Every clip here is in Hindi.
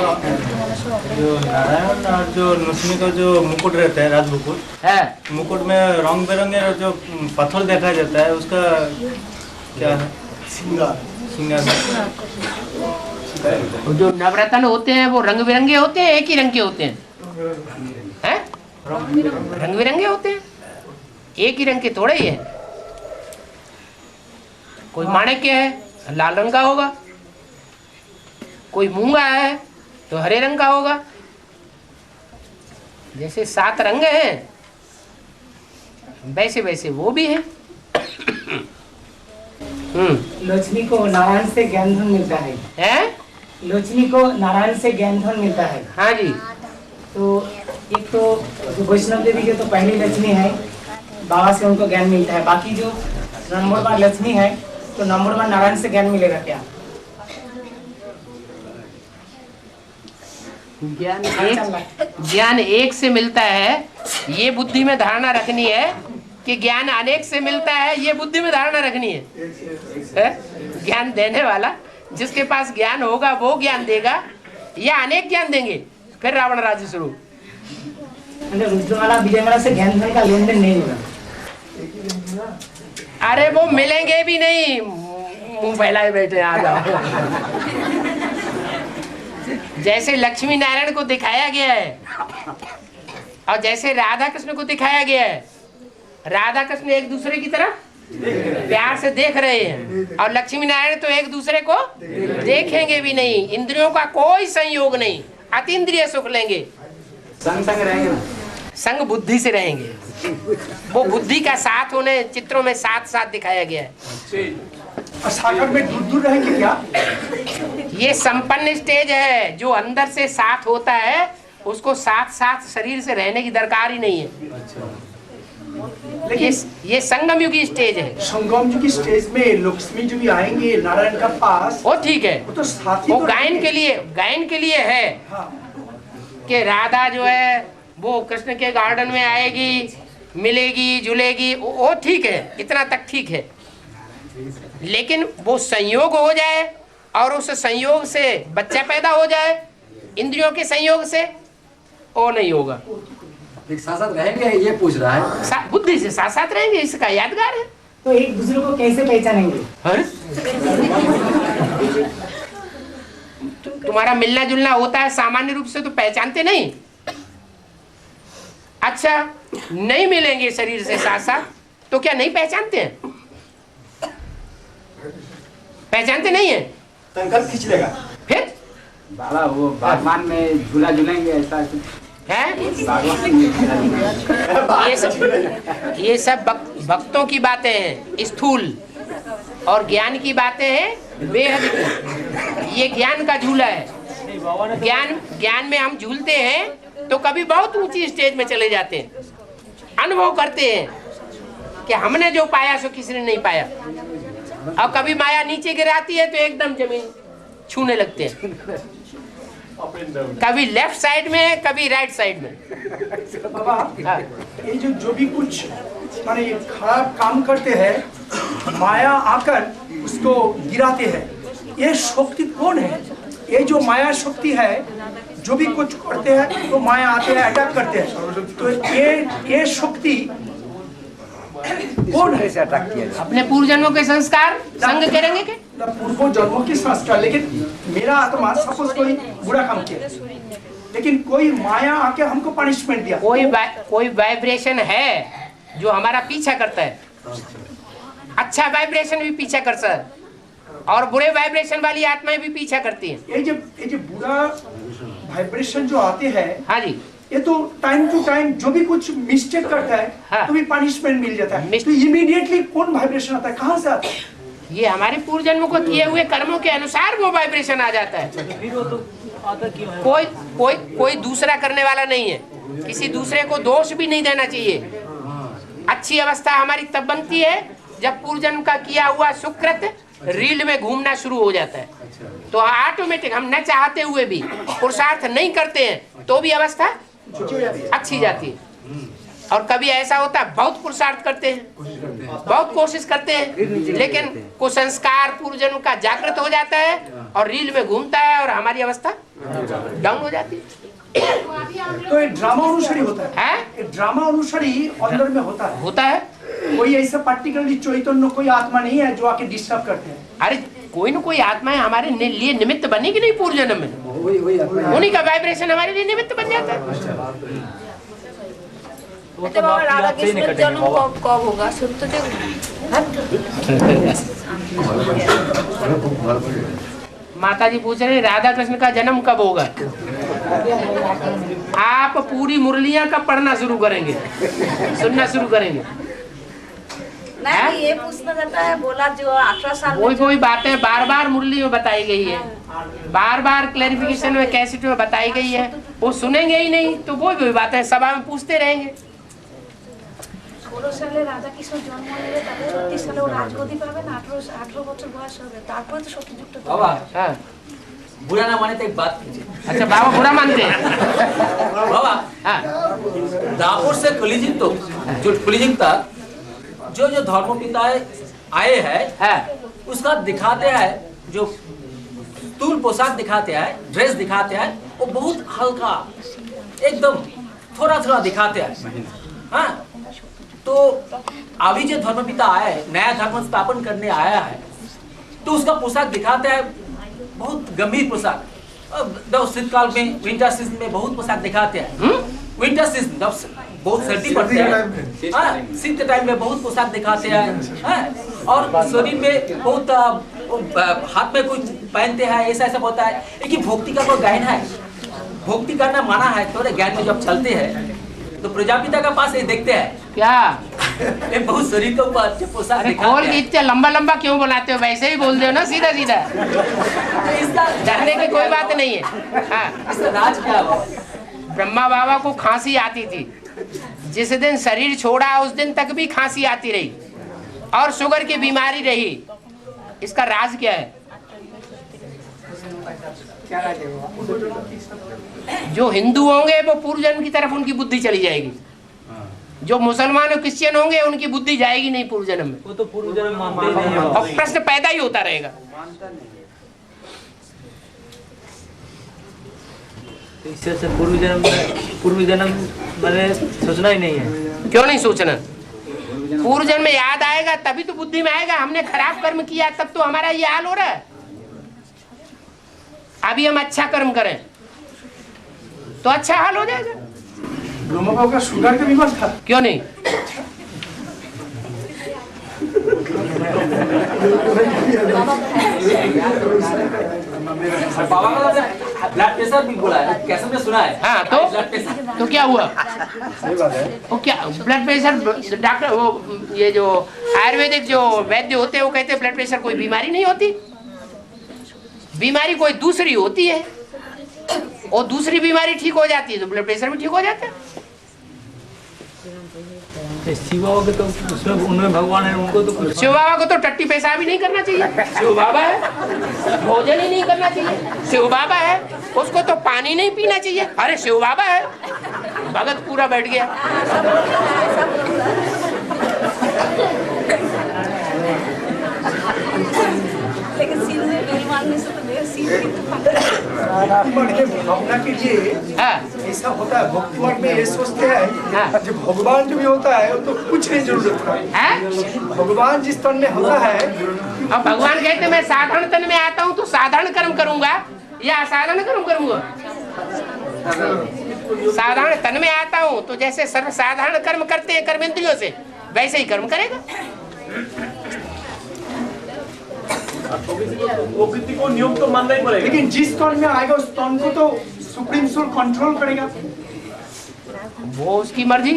जो नारायण और जो लक्ष्मी का जो मुकुट रहता है, राज मुकुट है, मुकुट में रंग बिरंगे जो पत्थर देखा जाता है, उसका क्या है? श्रृंगार। जो नवरत्न होते हैं वो रंग बिरंगे होते हैं, एक ही रंग के होते हैं? हैं? रंग बिरंगे होते हैं, एक ही रंग के थोड़े ही है। कोई माणिक्य है लाल रंग का होगा, कोई मूंगा है तो हरे रंग का होगा। जैसे 7 रंग हैं वैसे वैसे वो भी है। लोचनी को नारायण से ज्ञान धन मिलता है। हैं? लोचनी को नारायण से ज्ञान धन मिलता है। हाँ जी। तो एक तो वैष्णव देवी के तो पहली लक्ष्मी है, बाबा से उनको ज्ञान मिलता है। बाकी जो नंबर 1 लक्ष्मी है तो नंबर 1 नारायण से ज्ञान मिलेगा क्या? ज्ञान एक से मिलता है, ये बुद्धि में धारणा रखनी है कि ज्ञान अनेक से मिलता है, ये बुद्धि में धारणा रखनी है। ज्ञान देने वाला जिसके पास ज्ञान होगा वो ज्ञान देगा या अनेक ज्ञान देंगे, फिर रावण राज्य शुरू। रुद्रमाला विजयमाला से ज्ञान धन का लेन देन नहीं होगा। अरे वो मिलेंगे भी नहीं, मुंह फैलाए बैठे आ जाओ। जैसे लक्ष्मी नारायण को दिखाया गया है और जैसे राधा कृष्ण को दिखाया गया है, राधा कृष्ण एक दूसरे की तरफ प्यार से देख रहे हैं और लक्ष्मी नारायण तो एक दूसरे को देखेंगे भी नहीं। इंद्रियों का कोई संयोग नहीं, अतीन्द्रिय सुख लेंगे, संग संग रहेंगे, संग बुद्धि से रहेंगे। वो बुद्धि का साथ उन्हें चित्रों में साथ साथ दिखाया गया है। सागर में दूर दूर रहेंगे क्या? ये संपन्न स्टेज है, जो अंदर से साथ होता है उसको साथ साथ शरीर से रहने की दरकार ही नहीं है। ये संगम युगी स्टेज है। संगम युगी स्टेज में लक्ष्मी जी भी आएंगे नारायण का पास, वो ठीक है, वो तो साथी वो तो गायन के लिए है। हाँ। कि राधा जो है वो कृष्ण के गार्डन में आएगी, मिलेगी, जुलेगी, वो ठीक है, इतना तक ठीक है। लेकिन वो संयोग हो जाए और उस संयोग से बच्चा पैदा हो जाए, इंद्रियों के संयोग से, वो नहीं होगा। एक साथ साथ रहेंगे ये पूछ रहा है। बुद्धि से साथ साथ रहेंगे, इसका यादगार है। तो एक दूसरे को कैसे पहचानेंगे? तुम्हारा मिलना जुलना होता है सामान्य रूप से तो पहचानते नहीं। अच्छा, नहीं मिलेंगे शरीर से साथ साथ तो क्या नहीं पहचानते हैं? पहचानते नहीं है, संकल्प खींच लेगा। फिर बाबा वो बागवान में झूला झूलेंगे ऐसा है। ये सब भक्तों की बातें हैं, स्थूल, और ज्ञान की बातें हैं बेहद की। ये ज्ञान का झूला है। ज्ञान में हम झूलते हैं तो कभी बहुत ऊंची स्टेज में चले जाते हैं, अनुभव करते हैं कि हमने जो पाया सो किसी ने नहीं पाया, और कभी माया नीचे गिराती है तो एकदम जमीन छूने लगते हैं, कभी लेफ्ट साइड में कभी राइट साइड में। बाबा, ये जो भी कुछ माने खराब काम करते हैं, माया आकर उसको गिराते हैं, ये शक्ति कौन है? ये जो माया शक्ति है, जो भी कुछ करते हैं तो माया आते हैं, अटैक करते हैं। तो ये शक्ति कौन है? अटैक किया अपने पूर्व जन्मों के संस्कार संग करेंगे के? पूर्व जन्मों के संस्कार। लेकिन मेरा आत्मा सपोज कोई बुरा काम किया, लेकिन कोई माया आके हमको पनिशमेंट दिया, कोई वाइब्रेशन है जो हमारा पीछा करता है। अच्छा वाइब्रेशन भी पीछा करता है और बुरे वाइब्रेशन वाली आत्माएं भी पीछा करती हैं। ये जो बुरा वाइब्रेशन जो आते हैं, हाँ जी, ये तो टाइम टू टाइम जो भी कुछ मिस्टेक करता है, हाँ, तो भी पनिशमेंट मिल जाता है। तो इमीडिएटली कौन वाइब्रेशन आता है, कहाँ से आता है? ये हमारे पूर्व जन्मों को किए हुए कर्मों के अनुसार वो वाइब्रेशन आ जाता है। कोई दूसरा करने वाला नहीं है, किसी दूसरे को दोष भी नहीं देना चाहिए। अच्छी अवस्था हमारी तब बनती है जब पूर्व जन्म का किया हुआ सुकृत रील में घूमना शुरू हो जाता है, तो ऑटोमेटिक हम न चाहते हुए भी पुरुषार्थ नहीं करते हैं तो भी अवस्था अच्छी जाती है। और कभी ऐसा होता है बहुत पुरुषार्थ करते हैं, बहुत कोशिश करते हैं, लेकिन कुछ संस्कार पूर्व जन्म का जागृत हो जाता है और रील में घूमता है और हमारी अवस्था डाउन हो जाती तो ये ड्रामा अनुसारी होता है, है? ये ड्रामा अनुसारी अंदर में होता है। कोई ऐसा पार्टिकुलरली चैतन्य कोई आत्मा नहीं है जो आके डिस्टर्ब करते हैं। अरे कोई न कोई आत्माएं हमारे लिए निमित्त बनी कि नहीं पूर्व जन्म में, उन्हीं का वाइब्रेशन हमारे लिए निमित्त बन जाता है। अच्छा बाबा, राधा कृष्ण जन्म कब होगा सुन तो माता जी पूछ रहे राधा कृष्ण का जन्म कब होगा। आप पूरी मुरलियां कब पढ़ना शुरू करेंगे, सुनना शुरू करेंगे? नहीं, ये पूछना रहता है, बोला जो 18 साल कोई बातें बार बार मुरली में बताई गई है, बार बार क्लैरिफिकेशन में कैसेट में बताई गई है, वो सुनेंगे ही नहीं तो वही बातें सभा में पूछते रहेंगे। 16 সালে রাধা কৃষ্ণ জন্ম নিলে তারপরে 36 সালে ও রাজগদি পাবে না, 18 বছর বয়স হবে, তারপরে তো সত্যযুগটা बाबा हाँ। बुरा ना माने तो एक बात कीजिए। अच्छा बाबा बुरा मानते हैं? बाबा हाँ। दापुर से कलिजिंग तो जो कलिजिंग तक जो जो धर्म पिताएं आए हैं हाँ। उसका दिखाते हैं, जो स्थूल पोशाक दिखाते हैं, ड्रेस दिखाते हैं, वो बहुत हल्का एकदम थोड़ा थोड़ा दिखाते हैं। हाँ, तो अभी जो धर्म पिता आया है, नया धर्म स्थापन करने आया है, तो उसका पोशाक दिखाते हैं बहुत गंभीर पोशाक। शीतकाल में विंटर सीजन में बहुत पोशाक दिखाते हैं। विंटर सीजन बहुत सर्दी पड़ती है, शीत के टाइम में बहुत पोशाक दिखाते हैं, और शरीर में बहुत हाथ में कुछ पहनते हैं, ऐसा ऐसा होता है। लेकिन भक्ति का कोई गायन है, भक्ति करना माना है। थोड़े ज्ञान में जब चलते हैं तो प्रजापिता का पास ये देखते हैं क्या ये बहुत शरीर के ऊपर अच्छे पोशाक खोल के इतने लंबा लंबा क्यों बनाते हो, वैसे ही बोल दो ना सीधा सीधा, डरने की कोई बात नहीं है। हाँ। इसका राज क्या है? ब्रह्मा बाबा को खांसी आती थी, जिस दिन शरीर छोड़ा उस दिन तक भी खांसी आती रही और शुगर की बीमारी रही। इसका राज क्या है? जो हिंदू होंगे वो पूर्व जन्म की तरफ उनकी बुद्धि चली जाएगी, जो मुसलमान और क्रिश्चियन होंगे उनकी बुद्धि जाएगी नहीं पूर्व जन्म में। वो तो पूर्व जन्म मानते ही नहीं है। और प्रश्न पैदा ही होता रहेगा। तो इससे से पूर्व जन्म मैंने सोचना ही नहीं है। क्यों नहीं सोचना? पूर्व जन्म में याद आएगा तभी तो बुद्धि में आएगा। हमने खराब कर्म किया तब तो हमारा ये हाल हो रहा है। अभी हम अच्छा कर्म करें तो अच्छा हाल हो जाएगा। ब्रह्मा बाबा का शुगर का बीमार था? क्यों नहीं? बाबा का ब्लड प्रेशर भी बोला है, कैसे में सुना है। हाँ तो क्या हुआ? वो क्या ब्लड प्रेशर? डॉक्टर वो ये जो आयुर्वेदिक जो वैद्य होते हैं वो कहते हैं ब्लड प्रेशर कोई बीमारी नहीं होती, बीमारी कोई दूसरी होती है, और दूसरी बीमारी ठीक हो जाती है तो ब्लड प्रेशर भी ठीक हो जाता है। शिव बाबा के तो उसमें उनमें भगवान है, उनको तो कुछ। शिव बाबा को तो टट्टी पेशाब ही नहीं करना चाहिए। शिव बाबा है, भोजन ही नहीं करना चाहिए। शिव बाबा है, उसको तो पानी नहीं पीना चाहिए। अरे शिव बाबा है, भगत पूरा बैठ गया। लेकिन सीन में बेल मारने से तो मेरे सीन भी तो भावना कीजिए। हाँ। ऐसा होता है भक्त वर्ग में, ये सोचते हैं हाँ। जो भगवान जो भी होता है वो तो कुछ नहीं जरूरत है। भगवान जिस तन में होता है, अब भगवान कहते मैं साधारण तन में आता हूँ तो साधारण कर्म करूंगा या असाधारण कर्म करूंगा? साधारण तन में आता हूँ तो जैसे सर्वसाधारण कर्म करते हैं कर्मेंद्रियों से, वैसे ही कर्म करेगा। वो किसी को नियम तो मानना ही पड़ेगा। लेकिन जिस तन में आएगा उस तन को तो सुप्रीम सोल कंट्रोल करेगा। वो उसकी मर्जी।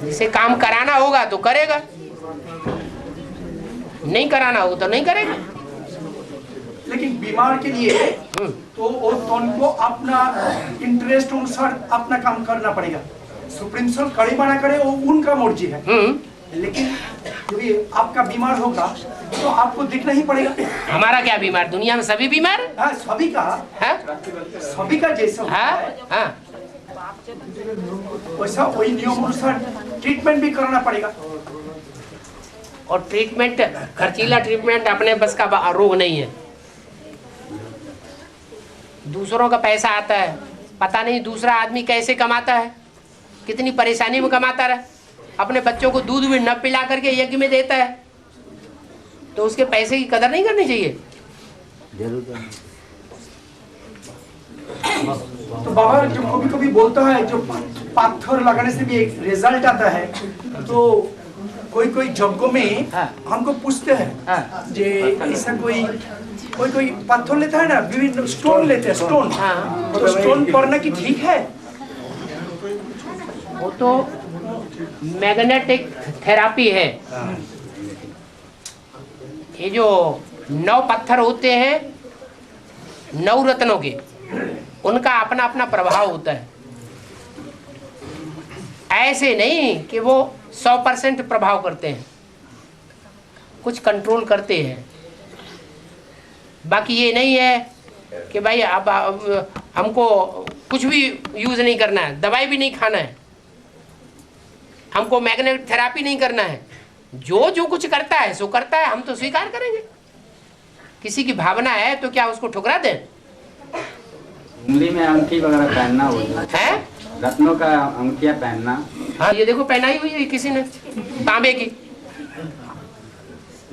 जिसे काम कराना होगा तो करेगा, नहीं कराना होगा तो नहीं करेगा। लेकिन बीमार के लिए तो वो तन को अपना इंटरेस्ट अनुसार अपना काम करना पड़ेगा। सुप्रीम सोल करे बना करे वो उनका मर्जी है। लेकिन यदि आपका बीमार होगा तो आपको दिखना ही पड़ेगा। हमारा क्या बीमार? दुनिया में सभी बीमार। हाँ, सभी का है? सभी का जैसा हाँ। वैसा वही नियम अनुसार ट्रीटमेंट भी करना पड़ेगा। और ट्रीटमेंट खर्चीला ट्रीटमेंट अपने बस का रोग नहीं है। दूसरों का पैसा आता है, पता नहीं दूसरा आदमी कैसे कमाता है, कितनी परेशानी में कमाता रहे, अपने बच्चों को दूध भी न पिला करके यज्ञ में देता है, तो उसके पैसे की कदर नहीं करनी चाहिए। तो बाबा जो कभी कभी बोलता है जो पत्थर लगाने से भी एक रिजल्ट आता है, तो कोई कोई यज्ञों में हमको पूछते हैं जे ऐसा कोई पत्थर लेता है ना, विभिन्न स्टोन लेते हैं, स्टोन, तो स्टोन पड़ना की ठीक है? वो तो मैग्नेटिक थेरापी है। ये जो 9 पत्थर होते हैं 9 रत्नों के, उनका अपना अपना प्रभाव होता है। ऐसे नहीं कि वो 100% प्रभाव करते हैं, कुछ कंट्रोल करते हैं। बाकी ये नहीं है कि भाई अब हमको कुछ भी यूज नहीं करना है, दवाई भी नहीं खाना है, हमको मैग्नेटिक थेरापी नहीं करना है। जो जो कुछ करता है सो करता है, हम तो स्वीकार करेंगे। किसी की भावना है तो क्या उसको ठुकरा दें? उंगली में अंगूठी वगैरह पहनना है, रत्नों का अंगूठियां पहनना। हाँ, ये देखो पहनाई हुई है किसी ने तांबे की,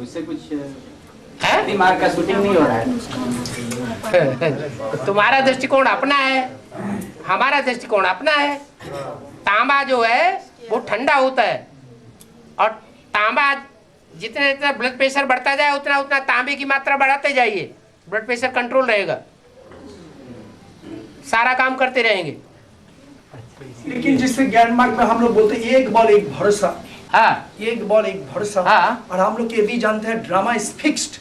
उससे कुछ है? दिमाग का शूटिंग नहीं हो रहा है। तुम्हारा दृष्टिकोण अपना है, हमारा दृष्टिकोण अपना है। तांबा जो है वो ठंडा होता है, और तांबा जितना जितना ब्लड प्रेशर बढ़ता जाए उतना उतना तांबे की मात्रा बढ़ाते जाइए, ब्लड प्रेशर कंट्रोल रहेगा, सारा काम करते रहेंगे। लेकिन जिससे ज्ञान मार्ग में हम लोग बोलते हैं एक बॉल एक भरोसा, एक बॉल एक भरोसा, और हम लोग ये भी जानते हैं ड्रामा इज फिक्स्ड।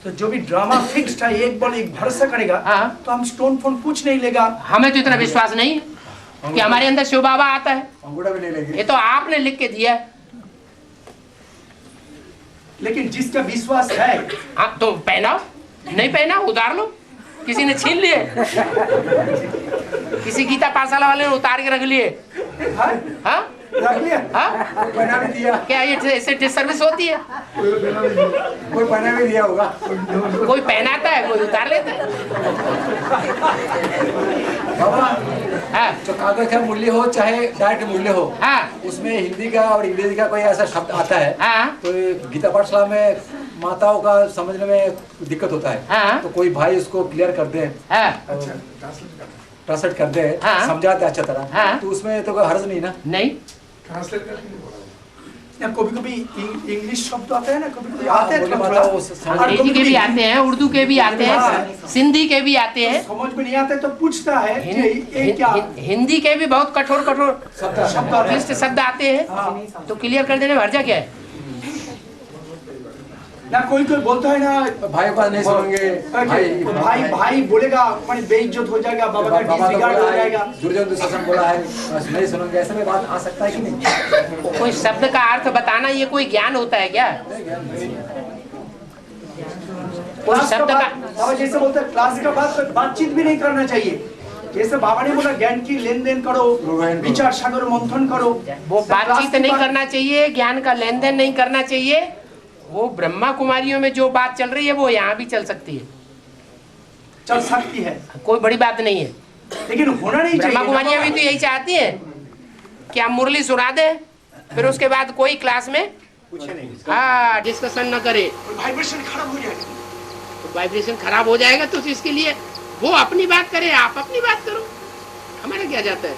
तो जो भी ड्रामा फिक्स्ड है, एक बॉल एक भरोसा करेगा, तो हम स्टोन फोन कुछ नहीं लेगा। हमें तो इतना विश्वास नहीं है कि हमारे अंदर शिव बाबा आता है, ये तो आपने लिख के दिया है। लेकिन जिसका विश्वास है, तो पहनाओ, नहीं पहना उतार लो, किसी ने छीन लिए, किसी गीता पाठशाला वाले ने उतार के रख लिए, रख लिया, बना भी दिया। क्या ये ऐसे डिसर्विस होती है? कोई बना भी दिया होगा, कोई पहनाता है, कोई उतार लेता है। जो कागज का मूल्य हो चाहे डायरेक्ट मूल्य हो, उसमें हिंदी का और अंग्रेजी का कोई ऐसा शब्द आता है, तो गीता पाठशाला में माताओं का समझने में दिक्कत होता है, तो कोई भाई उसको क्लियर कर दे, ट्रांसलेट कर दे, समझाते अच्छा तरह, तो उसमें तो कोई हर्ज नहीं ना। नहीं, कभी कभी इंग्लिश शब्द आते हैं ना, कभी कभी आते हैं, अंग्रेजी के भी आते हैं, उर्दू के भी आते हैं, सिंधी के भी आते हैं, समझ में नहीं आते तो पूछता है हिंदी के भी बहुत कठोर शब्द आते हैं, तो क्लियर कर देने में हर्जा क्या है? ना कोई बोलता है ना भाई बात नहीं सुनेंगे, भाई बोलेगा बेइज्जत हो जाएगा, बाबा का डिसरिगार्ड हो जाएगा, दुर्जन दुशासन बोला है नहीं सुनेंगे, ऐसे में बात आ सकता है कि नहीं? कोई शब्द का अर्थ बताना ये कोई ज्ञान होता है क्या? कोई शब्द का बाबा जैसे बोलते हैं क्लास का बातचीत भी नहीं करना चाहिए, जैसे बाबा ने बोला ज्ञान की लेन देन करो, विचार सागर मंथन करो, वो बातचीत नहीं करना चाहिए, ज्ञान का लेन देन नहीं करना चाहिए। वो ब्रह्मा कुमारियों में जो बात चल रही है वो यहाँ भी चल सकती है, कोई बड़ी बात नहीं है, लेकिन होना नहीं चाहिए। ब्रह्मा कुमारियाँ भी तो यही चाहती है कि हम मुरली सुना दे, फिर उसके बाद कोई क्लास में डिस्कशन न करे, वाइब्रेशन खराब हो जाएगा। तो वाइब्रेशन खराब हो जाएगा तो इसके लिए वो अपनी बात करे, आप अपनी बात करो, हमारा क्या जाता है?